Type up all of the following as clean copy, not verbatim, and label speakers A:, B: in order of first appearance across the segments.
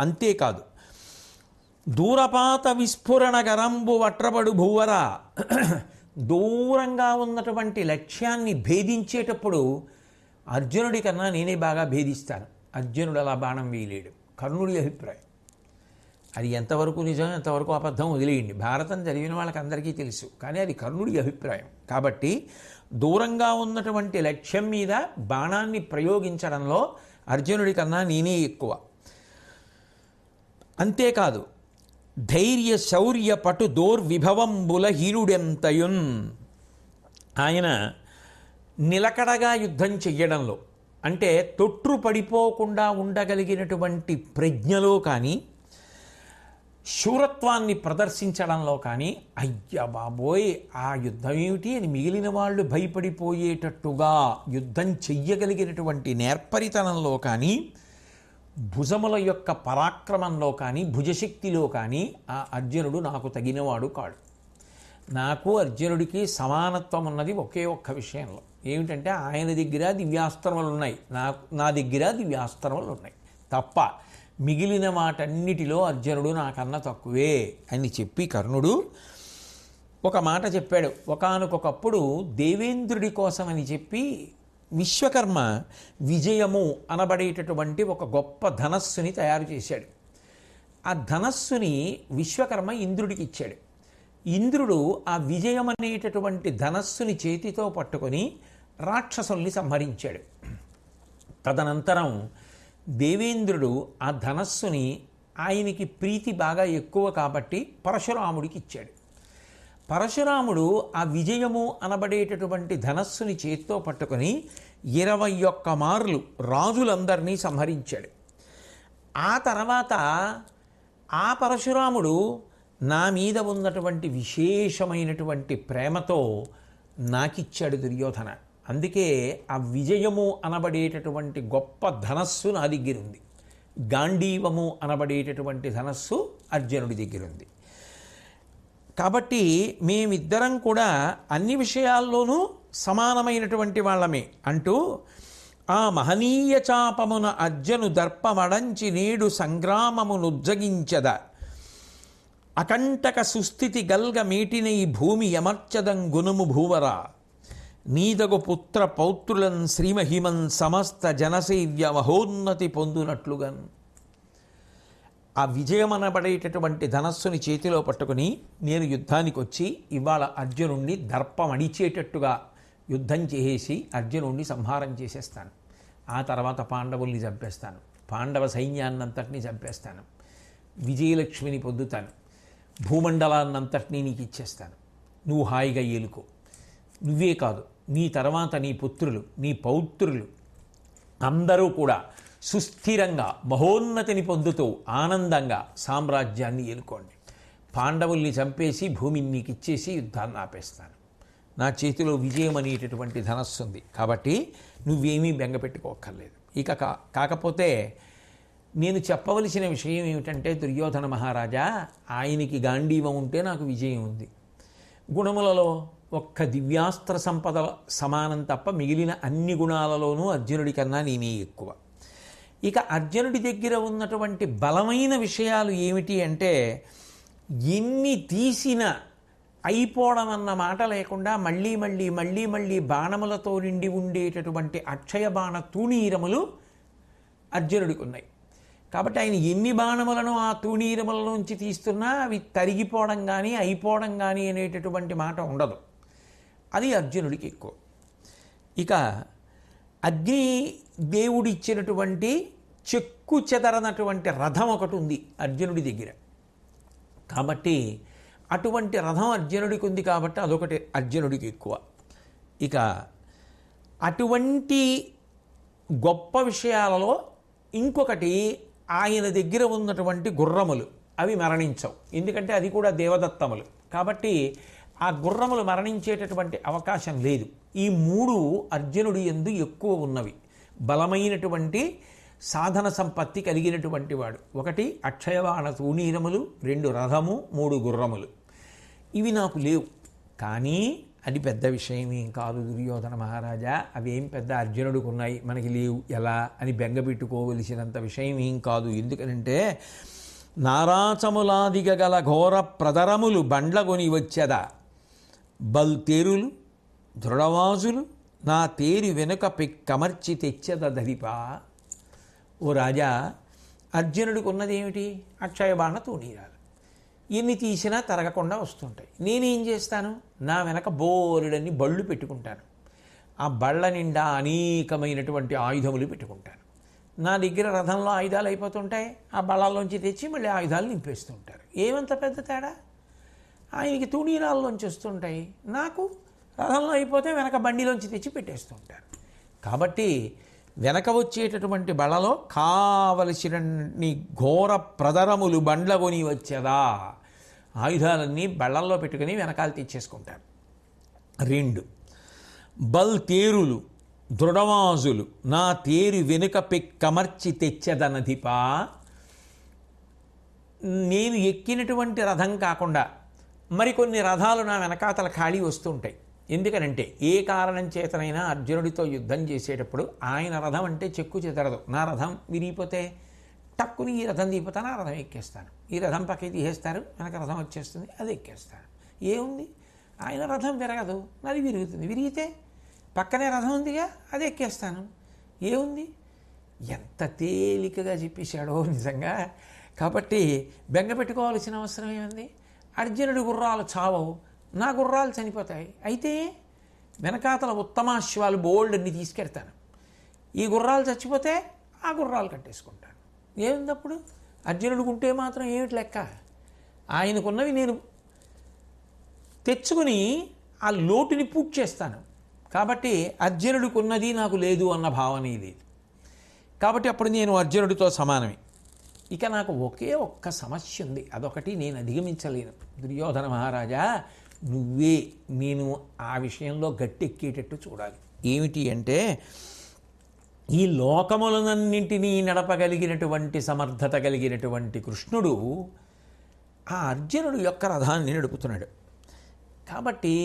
A: అంతేకాదు, దూరపాత విస్ఫురణ గరంబు వట్రబడు భూవర, దూరంగా ఉన్నటువంటి లక్ష్యాన్ని భేదించేటప్పుడు అర్జునుడి కన్నా నేనే బాగా భేదిస్తాను. అర్జునుడు అలా బాణం వేయలేడు. కర్ణుడి అభిప్రాయం. అది ఎంతవరకు నిజం ఎంతవరకు అబద్ధం వదిలేయండి, భారతం చదివిన వాళ్ళకందరికీ తెలుసు. కానీ అది కర్ణుడి అభిప్రాయం. కాబట్టి దూరంగా ఉన్నటువంటి లక్ష్యం మీద బాణాన్ని ప్రయోగించడంలో అర్జునుడి కన్నా నేనే ఎక్కువ. అంతేకాదు, ధైర్య శౌర్య పటు దోర్విభవంబుల హీనుడెంతయున్, ఆయన నిలకడగా యుద్ధం చెయ్యడంలో, అంటే తొట్టు పడిపోకుండా ఉండగలిగినటువంటి ప్రజ్ఞలో కానీ, శూరత్వాన్ని ప్రదర్శించడంలో కానీ, అయ్య బాబోయ్ ఆ యుద్ధం ఏమిటి అని మిగిలిన వాళ్ళు భయపడిపోయేటట్టుగా యుద్ధం చెయ్యగలిగినటువంటి నేర్పరితనంలో కానీ, భుజముల యొక్క పరాక్రమంలో కానీ, భుజశక్తిలో కానీ ఆ అర్జునుడు నాకు తగినవాడు కాడు. నాకు అర్జునుడికి సమానత్వం ఉన్నది ఒకే ఒక్క విషయంలో. ఏమిటంటే ఆయన దగ్గర దివ్యాస్త్రములు ఉన్నాయి, నా దగ్గర దివ్యాస్త్రములు ఉన్నాయి తప్ప మిగిలిన వాటన్నిటిలో అర్జునుడు నాకన్నా తక్కువే అని చెప్పి కర్ణుడు ఒక మాట చెప్పాడు. ఒకానొకప్పుడు దేవేంద్రుడి కోసమని చెప్పి విశ్వకర్మ విజయము అనబడేటటువంటి ఒక గొప్ప ధనస్సుని తయారు చేశాడు. ఆ ధనస్సుని విశ్వకర్మ ఇంద్రుడికి ఇచ్చాడు. ఇంద్రుడు ఆ విజయం అనేటటువంటి ధనస్సుని చేతితో పట్టుకొని రాక్షసుల్ని సంహరించాడు. తదనంతరం దేవేంద్రుడు ఆ ధనస్సుని, ఆయనకి ప్రీతి బాగా ఎక్కువ కాబట్టి పరశురాముడికి ఇచ్చాడు. పరశురాముడు ఆ విజయము అనబడేటటువంటి ధనస్సుని చేతితో పట్టుకొని 21 మార్లు రాజులందరినీ సంహరించాడు. ఆ తర్వాత ఆ పరశురాముడు నా మీద ఉన్నటువంటి విశేషమైనటువంటి ప్రేమతో నాకిచ్చాడు దుర్యోధన. అందుకే ఆ విజయము అనబడేటటువంటి గొప్ప ధనస్సు నా దగ్గర ఉంది. గాంధీవము అనబడేటటువంటి ధనస్సు అర్జునుడి దగ్గర ఉంది. కాబట్టి మేమిద్దరం కూడా అన్ని విషయాల్లోనూ సమానమైనటువంటి వాళ్ళమే అంటూ, ఆ మహనీయ చాపమున అర్జును దర్పమడంచి నేడు సంగ్రామమునుజ్జగించద, అకంటక సుస్థితి గల్గ మీటిన ఈ భూమి యమర్చదం గుణము భూవర, నీదగు పుత్ర పౌత్రులన్ శ్రీమహిమన్ సమస్త జనసేవ్య మహోన్నతి పొందునట్లుగన్. ఆ విజయమనబడేటటువంటి ధనస్సుని చేతిలో పట్టుకుని నేను యుద్ధానికి వచ్చి ఇవాళ అర్జునుణ్ణి దర్పమడిచేటట్టుగా యుద్ధం చేసేసి అర్జునుణ్ణి సంహారం చేసేస్తాను. ఆ తర్వాత పాండవుల్ని చంపేస్తాను, పాండవ సైన్యాన్నంతటినీ చంపేస్తాను, విజయలక్ష్మిని పొందుతాను, భూమండలాన్నంతటినీ నీకు ఇచ్చేస్తాను, నువ్వు హాయిగా ఏలుకో. నువ్వే కాదు, నీ తర్వాత నీ పుత్రులు, నీ పౌత్రులు అందరూ కూడా సుస్థిరంగా మహోన్నతిని పొందుతూ ఆనందంగా సామ్రాజ్యాన్ని ఏలుకోండి. పాండవుల్ని చంపేసి భూమిని నీకు ఇచ్చేసి యుద్ధాన్ని ఆపేస్తాను. నా చేతిలో విజయం అనేటటువంటి ధనస్సు ఉంది కాబట్టి నువ్వేమీ బెంగపెట్టుకోక్కర్లేదు. ఇక కాకపోతే నేను చెప్పవలసిన విషయం ఏమిటంటే, దుర్యోధన మహారాజా, ఆయనకి గాంధీవం ఉంటే నాకు విజయం ఉంది. గుణములలో ఒక్క దివ్యాస్త్ర సంపద సమానం తప్ప మిగిలిన అన్ని గుణాలలోనూ అర్జునుడి కన్నా నేనే ఎక్కువ. ఇక అర్జునుడి దగ్గర ఉన్నటువంటి బలమైన విషయాలు ఏమిటి అంటే, ఎన్ని తీసినా అయిపోవడం అన్న మాట లేకుండా మళ్ళీ మళ్ళీ మళ్ళీ మళ్ళీ బాణములతో నిండి ఉండేటటువంటి అక్షయ బాణ తూణీరములు అర్జునుడికి ఉన్నాయి. కాబట్టి ఆయన ఎన్ని బాణములను ఆ తూణీరములలోంచి తీస్తున్నా అవి తరిగిపోవడం కానీ అయిపోవడం కానీ అనేటటువంటి మాట ఉండదు. అది అర్జునుడికి ఎక్కువ. ఇక అగ్ని దేవుడిచ్చినటువంటి చెక్కు చెదరనటువంటి రథం ఒకటి ఉంది అర్జునుడి దగ్గర. కాబట్టి అటువంటి రథం అర్జునుడికి ఉంది కాబట్టి అదొకటి అర్జునుడికి ఎక్కువ. ఇక అటువంటి గొప్ప విషయాలలో ఇంకొకటి, ఆయన దగ్గర ఉన్నటువంటి గుర్రములు అవి మరణించవు. ఎందుకంటే అది కూడా దేవదత్తములు కాబట్టి ఆ గుర్రములు మరణించేటటువంటి అవకాశం లేదు. ఈ 3 అర్జునుడి యందు ఎక్కువ ఉన్నవి. బలమైనటువంటి సాధన సంపత్తి కలిగినటువంటి వాడు. 1 అక్షయవాణ తూణీరములు, 2 రథము, 3 గుర్రములు. ఇవి నాకు లేవు. కానీ అది పెద్ద విషయం ఏం కాదు దుర్యోధన మహారాజా, అవేం పెద్ద అర్జునుడికి ఉన్నాయి, మనకి లేవు ఎలా అని బెంగపెట్టుకోవలసినంత విషయం ఏం కాదు. ఎందుకనంటే నారాచములాదిగ గల ఘోర ప్రదరములు బండ్లగొని వచ్చెదా, బల్తేరులు దృఢవాజులు నా తేరి వెనుక కమర్చి తెచ్చెద ధరిపా. ఓ రాజా, అర్జునుడికి ఉన్నదేమిటి? అక్షయబాణ తూణీరాలు. ఎన్ని తీసినా తరగకుండా వస్తుంటాయి. నేనేం చేస్తాను? నా వెనక బోరుడన్ని బళ్ళు పెట్టుకుంటాను. ఆ బళ్ళ నిండా అనేకమైనటువంటి ఆయుధములు పెట్టుకుంటాను. నా దగ్గర రథంలో ఆయుధాలు అయిపోతుంటాయి, ఆ బళ్ళల్లోంచి తెచ్చి మళ్ళీ ఆయుధాలు నింపేస్తుంటారు. ఏమంత పెద్ద తేడా? ఆయనకి తూణీరాల్లోంచి వస్తుంటాయి, నాకు రథంలో అయిపోతే వెనక బండిలోంచి తెచ్చి పెట్టేస్తుంటారు. కాబట్టి వెనక వచ్చేటటువంటి బళ్ళలో కావలసినన్ని ఘోర ప్రదరములు బండ్లగొని వచ్చేదా, ఆయుధాలన్నీ బళ్ళల్లో పెట్టుకుని వెనకాల తెచ్చేసుకుంటారు. 2 బల్తేరులు దృఢవాజులు నా తేరు వెనుక కమర్చి తెచ్చెదనధిపా. నేను ఎక్కినటువంటి రథం కాకుండా మరికొన్ని రథాలు నా వెనకాతల ఖాళీ వస్తుంటాయి. ఎందుకనంటే ఏ కారణం చేతనైనా అర్జునుడితో యుద్ధం చేసేటప్పుడు ఆయన రథం అంటే చెక్కు చెదరదు. నా రథం విరిగిపోతే టక్కుని ఈ రథం దిగిపోతాను, ఆ రథం ఎక్కేస్తాను. ఈ రథం పక్కకి తీసేస్తారు, వెనక రథం వచ్చేస్తుంది, అది ఎక్కేస్తాను. ఏముంది? ఆయన రథం విరగదు, నాది విరుగుతుంది. విరిగితే పక్కనే రథం ఉందిగా, అది ఎక్కేస్తాను. ఏముంది? ఎంత తేలికగా చెప్పేశాడో నిజంగా. కాబట్టి బెంగ పెట్టుకోవాల్సిన అవసరం ఏముంది? అర్జునుడి గుర్రాలు చావవు, నా గుర్రాలు చనిపోతాయి. అయితే వెనకాతల ఉత్తమాశ్వాలు బోల్డ్ అన్ని తీసుకెడతాను. ఈ గుర్రాలు చచ్చిపోతే ఆ గుర్రాలు కట్టేసుకుంటాను. ఏముంది అప్పుడు? అర్జునుడికి ఉంటే మాత్రం ఏమిటి లెక్క? ఆయనకున్నవి నేను తెచ్చుకుని ఆ లోటుని పూర్తి చేస్తాను. కాబట్టి అర్జునుడికి ఉన్నది నాకు లేదు అన్న భావన లేదు. కాబట్టి అప్పుడు నేను అర్జునుడితో సమానమే. ఇక నాకు ఒకే ఒక్క సమస్య ఉంది, అదొకటి నేను అధిగమించలేను. దుర్యోధన మహారాజా, నువ్వే నేను ఆ విషయంలో గట్టెక్కేటట్టు చూడాలి. ఏమిటి అంటే, ఈ లోకములనన్నింటినీ నడపగలిగినటువంటి సమర్థత కలిగినటువంటి కృష్ణుడు ఆ అర్జునుడు యొక్క రథాన్ని నడుపుతున్నాడు. కాబట్టి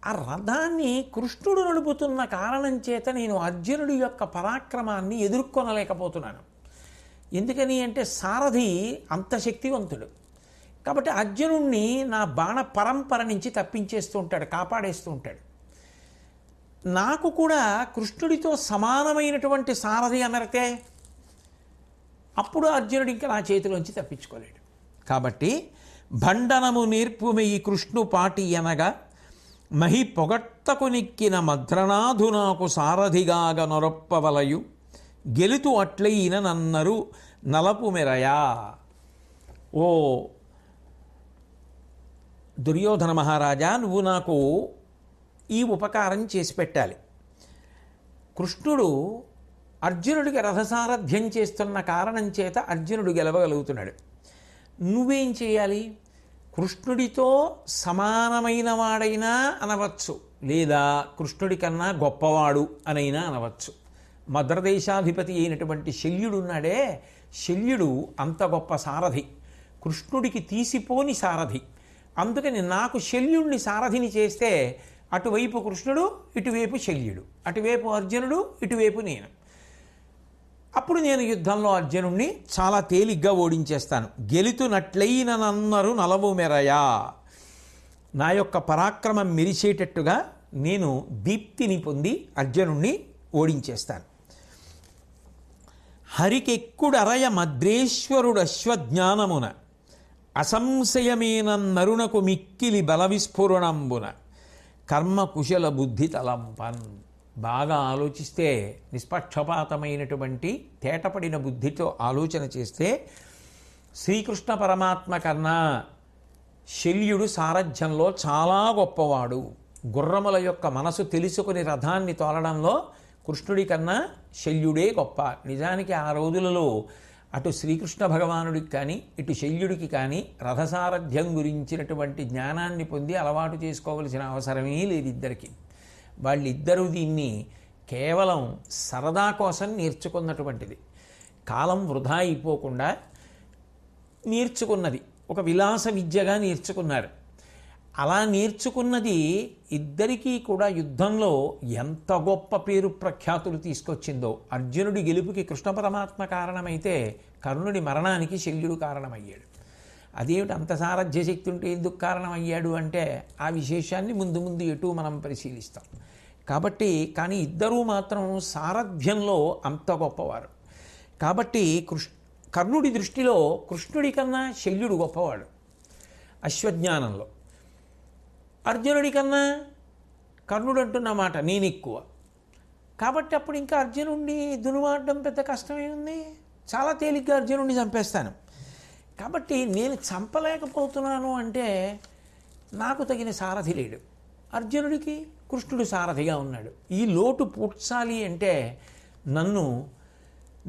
A: ఆ రథాన్ని కృష్ణుడు నడుపుతున్న కారణం చేత నేను అర్జునుడి యొక్క పరాక్రమాన్ని ఎదుర్కొనలేకపోతున్నాను. ఎందుకని అంటే సారథి అంత శక్తివంతుడు. కాబట్టి అర్జునుడిని నా బాణ పరంపర నుంచి తప్పించేస్తూ ఉంటాడు, కాపాడేస్తూ ఉంటాడు. నాకు కూడా కృష్ణుడితో సమానమైనటువంటి సారథి అనరితే అప్పుడు అర్జునుడు ఇంకా నా చేతిలోంచి తప్పించుకోలేడు. కాబట్టి భండనము నేర్పుమెయి కృష్ణు పాటి అనగా మహి పొగట్టకు నిక్కిన మద్రనాథు నాకు సారథిగాగ నొరప్పవలయు గెలుతు అట్లయిన నన్నరు నలపు మెరయా. ఓ దుర్యోధన మహారాజా, నువ్వు నాకు ఈ ఉపకారం చేసి పెట్టాలి. కృష్ణుడు అర్జునుడికి రథసారథ్యం చేస్తున్న కారణం చేత అర్జునుడు గెలవగలుగుతున్నాడు. నువ్వేం చేయాలి? కృష్ణుడితో సమానమైన వాడైనా అనవచ్చు, లేదా కృష్ణుడి కన్నా గొప్పవాడు అనైనా అనవచ్చు. మద్రదేశాధిపతి అయినటువంటి శల్యుడు ఉన్నాడే, శల్యుడు అంత గొప్ప సారథి, కృష్ణుడికి తీసిపోని సారథి. అందుకని నాకు శల్యుడిని సారథిని చేస్తే అటువైపు కృష్ణుడు, ఇటువైపు శల్యుడు, అటువైపు అర్జునుడు, ఇటువైపు నేను. అప్పుడు నేను యుద్ధంలో అర్జునుడిని చాలా తేలిగ్గా ఓడించేస్తాను. గెలుతునట్లయిన నన్నరు నలవు మెరయా. నా యొక్క పరాక్రమం మెరిసేటట్టుగా నేను దీప్తిని పొంది అర్జునుడిని ఓడించేస్తాను. హరికెక్కుడరయ మద్రేశ్వరుడు అశ్వజ్ఞానమున అసంశయమైన నరునకు మిక్కిలి బల విస్ఫురణంబున కర్మ కుశల బుద్ధి తలంపన్. బాగా ఆలోచిస్తే, నిష్పక్షపాతమైనటువంటి తేటపడిన బుద్ధితో ఆలోచన చేస్తే శ్రీకృష్ణ పరమాత్మ కన్నా శల్యుడు సారథ్యంలో చాలా గొప్పవాడు. గుర్రముల యొక్క మనసు తెలుసుకుని రథాన్ని తోలడంలో కృష్ణుడి కన్నా శల్యుడే గొప్ప. నిజానికి ఆ రోజులలో అటు శ్రీకృష్ణ భగవానుడికి కానీ ఇటు శల్యుడికి కానీ రథసారథ్యం గురించినటువంటి జ్ఞానాన్ని పొంది అలవాటు చేసుకోవలసిన అవసరమే లేదు ఇద్దరికి. వాళ్ళిద్దరూ దీన్ని కేవలం సరదా కోసం నేర్చుకున్నటువంటిది, కాలం వృధా అయిపోకుండా నేర్చుకున్నది, ఒక విలాస విద్యగా నేర్చుకున్నారు. అలా నేర్చుకున్నది ఇద్దరికీ కూడా యుద్ధంలో ఎంత గొప్ప పేరు ప్రఖ్యాతులు తీసుకొచ్చిందో. అర్జునుడి గెలుపుకి కృష్ణ పరమాత్మ కారణమైతే కర్ణుడి మరణానికి శల్యుడు కారణమయ్యాడు. అదేమిటి అంత సారథ్య శక్తి ఉంటే ఎందుకు కారణమయ్యాడు అంటే ఆ విశేషాన్ని ముందు ముందు ఎటు మనం పరిశీలిస్తాం. కాబట్టి కానీ ఇద్దరూ మాత్రం సారథ్యంలో అంత గొప్పవారు. కాబట్టి కర్ణుడి దృష్టిలో కృష్ణుడి కన్నా శల్యుడు గొప్పవాడు అశ్వజ్ఞానంలో. అర్జునుడి కన్నా కర్ణుడు అంటున్న మాట నేను ఎక్కువ. కాబట్టి అప్పుడు ఇంకా అర్జునుడిని దునుమాడడం పెద్ద కష్టమే ఉంది, చాలా తేలిగ్గా అర్జునుడిని చంపేస్తాను. కాబట్టి నేను చంపలేకపోతున్నాను అంటే నాకు తగిన సారథి లేడు. అర్జునుడికి కృష్ణుడు సారథిగా ఉన్నాడు. ఈ లోటు పూడ్చాలి అంటే నన్ను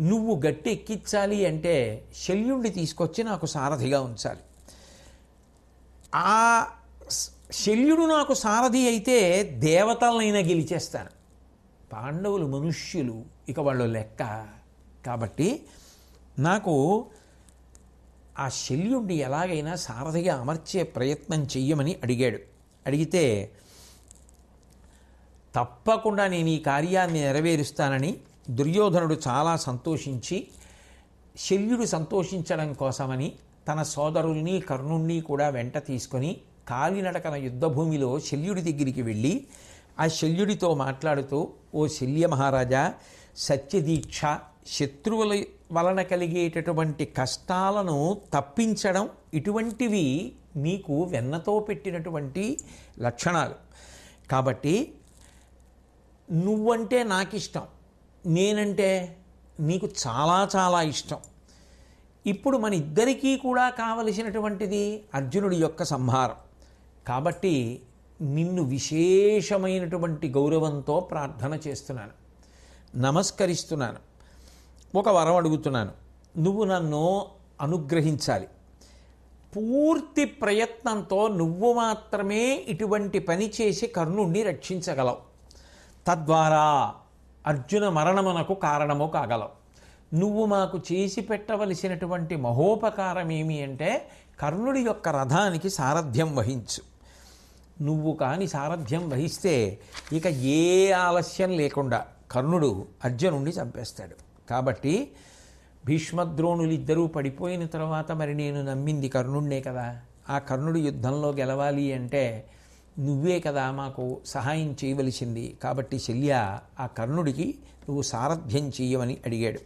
A: నువ్వు గట్టి ఎక్కించాలి అంటే శల్యుడిని తీసుకొచ్చి నాకు సారథిగా ఉంచాలి. ఆ శల్యుడు నాకు సారథి అయితే దేవతలనైనా గెలిచేస్తాను. పాండవులు మనుష్యులు, ఇక వాళ్ళు లెక్క. కాబట్టి నాకు ఆ శల్యుడిని ఎలాగైనా సారథిగా అమర్చే ప్రయత్నం చెయ్యమని అడిగాడు. అడిగితే తప్పకుండా నేను ఈ కార్యాన్ని నెరవేరుస్తానని దుర్యోధనుడు చాలా సంతోషించి శల్యుడు సంతోషించడం కోసమని తన సోదరుల్ని కర్ణుణ్ణి కూడా వెంట తీసుకొని కాలినడకన యుద్ధభూమిలో శల్యుడి దగ్గరికి వెళ్ళి ఆ శల్యుడితో మాట్లాడుతూ, ఓ శల్య మహారాజా, సత్యదీక్ష, శత్రువుల వలన కలిగేటటువంటి కష్టాలను తప్పించడం, ఇటువంటివి నీకు వెన్నతో పెట్టినటువంటి లక్షణాలు. కాబట్టి నువ్వంటే నాకు ఇష్టం, నేనంటే నీకు చాలా చాలా ఇష్టం. ఇప్పుడు మన ఇద్దరికీ కూడా కావలసినటువంటిది అర్జునుడి యొక్క సంహారం. కాబట్టి నిన్ను విశేషమైనటువంటి గౌరవంతో ప్రార్థన చేస్తున్నాను, నమస్కరిస్తున్నాను, ఒక వరం అడుగుతున్నాను. నువ్వు నన్ను అనుగ్రహించాలి. పూర్తి ప్రయత్నంతో నువ్వు మాత్రమే ఇటువంటి పని చేసి కర్ణుణ్ణి రక్షించగలవు. తద్వారా అర్జున మరణమునకు కారణము కాగలవు. నువ్వు మాకు చేసి పెట్టవలసినటువంటి మహోపకారం ఏమి అంటే కర్ణుడి యొక్క రథానికి సారథ్యం వహించు. నువ్వు కాని సారథ్యం వహిస్తే ఇక ఏ ఆలస్యం లేకుండా కర్ణుడు అర్జునుడిని చంపేస్తాడు. కాబట్టి భీష్మద్రోణులిద్దరూ పడిపోయిన తర్వాత మరి నేను నమ్మింది కర్ణుడినే కదా. ఆ కర్ణుడు యుద్ధంలో గెలవాలి అంటే నువ్వే కదా మాకు సహాయం చేయవలసింది. కాబట్టి శల్య, ఆ కర్ణుడికి నువ్వు సారథ్యం చెయ్యమని అడిగాడు.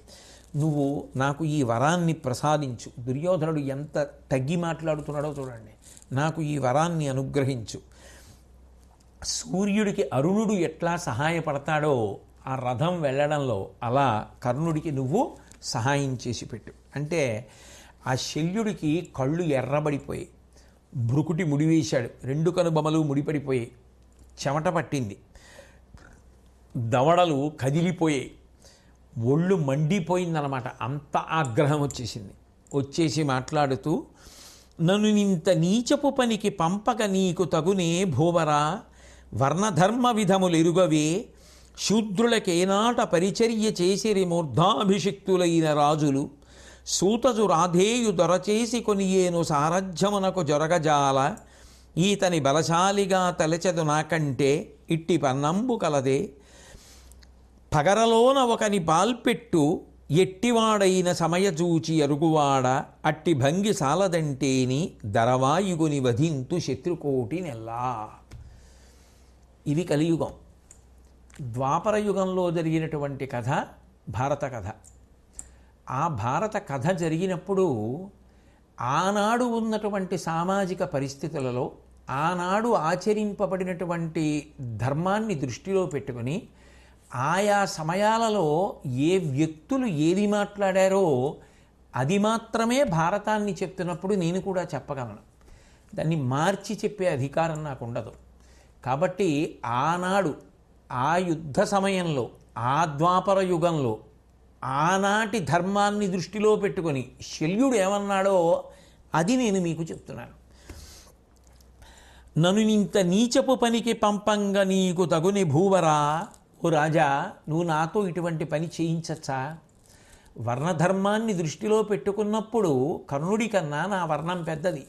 A: నువ్వు నాకు ఈ వరాన్ని ప్రసాదించు. దుర్యోధనుడు ఎంత తగ్గి మాట్లాడుతున్నాడో చూడండి. నాకు ఈ వరాన్ని అనుగ్రహించు. సూర్యుడికి అరుణుడు ఎట్లా సహాయపడతాడో ఆ రథం వెళ్ళడంలో అలా కర్ణుడికి నువ్వు సహాయం చేసి పెట్టు అంటే ఆ శల్యుడికి కళ్ళు ఎర్రబడిపోయి భ్రుకుటి ముడివేశాడు, రెండు కనుబొమలు ముడిపడిపోయి చెమట పట్టింది, దవడలు కదిలిపోయాయి, ఒళ్ళు మండిపోయిందనమాట. అంత ఆగ్రహం వచ్చేసింది. వచ్చేసి మాట్లాడుతూ, నన్ను ఇంత నీచపు పనికి పంపక నీకు తగునే భూవరా, వర్ణధర్మ విధములెరుగవే, శూద్రులకేనాట పరిచర్య చేసిరి మూర్ధాభిషిక్తులైన రాజులు, సూతజు రాధేయు దొరచేసి కొనియేను సారథ్యమునకు జొరగజాల, ఈతని బలశాలిగా తలచెదు నాకంటే ఇట్టి పన్నంబు కలదే, పగరలోన ఒకని పాల్పెట్టు ఎట్టివాడైన సమయచూచి అరుగువాడ, అట్టి భంగి సాలదంటేని దరవాయుగుని వధింతు శత్రుకోటి నెల్లా. ఇది కలియుగం. ద్వాపర యుగంలో జరిగినటువంటి కథ భారత కథ. ఆ భారత కథ జరిగినప్పుడు ఆనాడు ఉన్నటువంటి సామాజిక పరిస్థితులలో ఆనాడు ఆచరింపబడినటువంటి ధర్మాన్ని దృష్టిలో పెట్టుకొని ఆయా సమయాలలో ఏ వ్యక్తులు ఏది మాట్లాడారో అది మాత్రమే భారతాన్ని చెప్తున్నప్పుడు నేను కూడా చెప్పగలను. దాన్ని మార్చి చెప్పే అధికారం నాకు ఉండదు. కాబట్టి ఆనాడు ఆ యుద్ధ సమయంలో ఆ ద్వాపర యుగంలో ఆనాటి ధర్మాన్ని దృష్టిలో పెట్టుకొని శల్యుడు ఏమన్నాడో అది నేను మీకు చెప్తున్నాను. నన్ను ఇంత నీచపు పనికి పంపంగా నీకు తగుని భూవరా, ఓ రాజా, నువ్వు నాతో ఇటువంటి పని చేయించచ్చా? వర్ణధర్మాన్ని దృష్టిలో పెట్టుకున్నప్పుడు కర్ణుడి కన్నా నా వర్ణం పెద్దది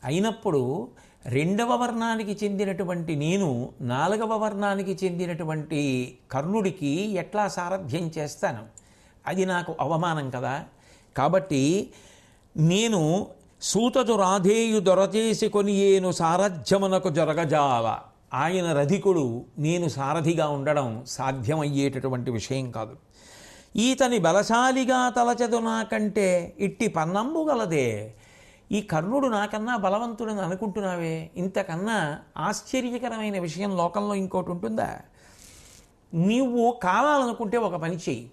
A: అయినప్పుడు రెండవ వర్ణానికి చెందినటువంటి నేను నాలుగవ వర్ణానికి చెందినటువంటి కర్ణుడికి ఎట్లా సారథ్యం చేస్తాను? అది నాకు అవమానం కదా. కాబట్టి నేను సూతజు రాధేయు దొరచేసి కొనియేను సారథ్యమునకు జరగజాల. ఆయన రధికుడు, నేను సారథిగా ఉండడం సాధ్యమయ్యేటటువంటి విషయం కాదు. ఈతని బలశాలిగా తలచదు నాకంటే ఇట్టి పన్నంబు గలదే. ఈ కర్ణుడు నాకన్నా బలవంతుడని అనుకుంటున్నావే, ఇంతకన్నా ఆశ్చర్యకరమైన విషయం లోకంలో ఇంకోటి ఉంటుందా? నీవు కావాలనుకుంటే ఒక పని చెయ్యి,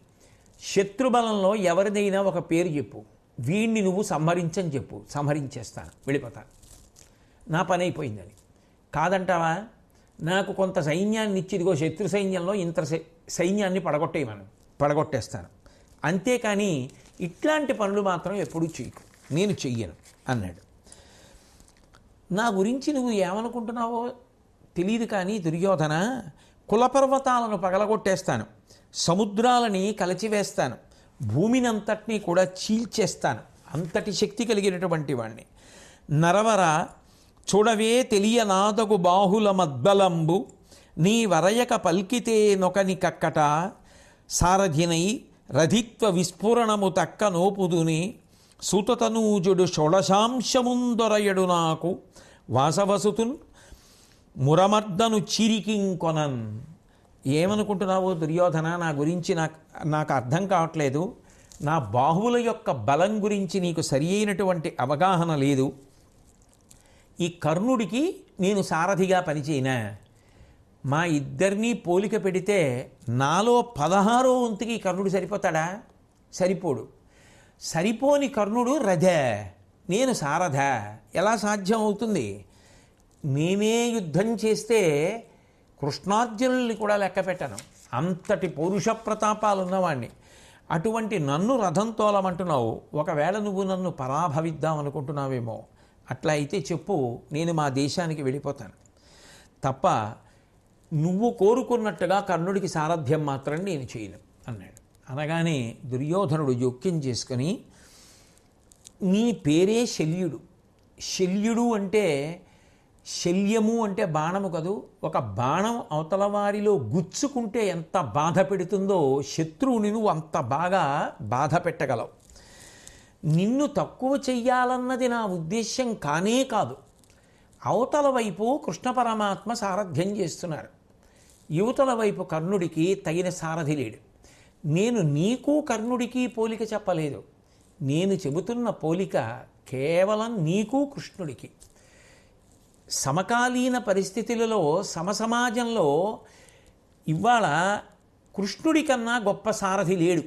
A: శత్రుబలంలో ఎవరిదైనా ఒక పేరు చెప్పు, వీణ్ణి నువ్వు సంహరించని చెప్పు, సంహరించేస్తాను, వెళ్ళిపోతాను, నా పని అయిపోయిందని. కాదంటావా? నాకు కొంత సైన్యాన్ని ఇచ్చిదిగో, శత్రు సైన్యంలో ఇంత సైన్యాన్ని పడగొట్టేస్తాను, అంతేకాని ఇట్లాంటి పనులు మాత్రం ఎప్పుడూ చేయకు, నేను చెయ్యను అన్నాడు. నా గురించి నువ్వు ఏమనుకుంటున్నావో తెలియదు కానీ దుర్యోధన, కులపర్వతాలను పగలగొట్టేస్తాను, సముద్రాలని కలచివేస్తాను, భూమినంతటినీ కూడా చీల్చేస్తాను, అంతటి శక్తి కలిగినటువంటి వాణ్ణి. నరవర చూడవే తెలియనాదగు బాహుల మద్బలంబు, నీ వరయక పల్కితే నొకని కక్కట, సారథినై రధిత్వ విస్ఫురణము తక్క నోపుదుని, సూతతనూజుడు షోడశాంశముందొరయడు నాకు, వాసవసుతున్ మురమర్దను చిరికింకొనన్. ఏమనుకుంటున్నావో దుర్యోధన, నా గురించి నాకు అర్థం కావట్లేదు, నా బాహువుల యొక్క బలం గురించి నీకు సరి అయినటువంటి అవగాహన లేదు. ఈ కర్ణుడికి నేను సారథిగా పనిచేయనా? మా ఇద్దరినీ పోలిక పెడితే నాలో 16వ వంతుకి కర్ణుడు సరిపోతాడా? సరిపోడు. సరిపోని కర్ణుడు రథ, నేను సారథ, ఎలా సాధ్యం అవుతుంది? నేనే యుద్ధం చేస్తే కృష్ణార్జునుల్ని కూడా లెక్క పెట్టను, అంతటి పౌరుష ప్రతాపాలు ఉన్నవాణ్ణి. అటువంటి నన్ను రథం తోలమంటున్నావు. ఒకవేళ నువ్వు నన్ను పరాభవిద్దాం అనుకుంటున్నావేమో, అట్లా అయితే చెప్పు, నేను మా దేశానికి వెళ్ళిపోతాను తప్ప నువ్వు కోరుకున్నట్టుగా కర్ణుడికి సారథ్యం మాత్రం నేను చేయను అన్నాడు. అనగానే దుర్యోధనుడు జోక్యం చేసుకొని, నీ పేరే శల్యుడు. శల్యుడు అంటే శల్యము అంటే బాణము కదూ. ఒక బాణం అవతల వారిలో గుచ్చుకుంటే ఎంత బాధ పెడుతుందో శత్రువుని నువ్వు అంత బాగా బాధ పెట్టగలవు. నిన్ను తక్కువ చెయ్యాలన్నది నా ఉద్దేశ్యం కానే కాదు. అవతల వైపు కృష్ణ పరమాత్మ సారథ్యం చేస్తున్నారు, యువతల వైపు కర్ణుడికి తగిన సారథి లేడు. నేను నీకు కర్ణుడికి పోలిక చెప్పలేదు, నేను చెబుతున్న పోలిక కేవలం నీకు కృష్ణుడికి. సమకాలీన పరిస్థితులలో సమసమాజంలో ఇవాళ కృష్ణుడి కన్నా గొప్ప సారథి లేడు.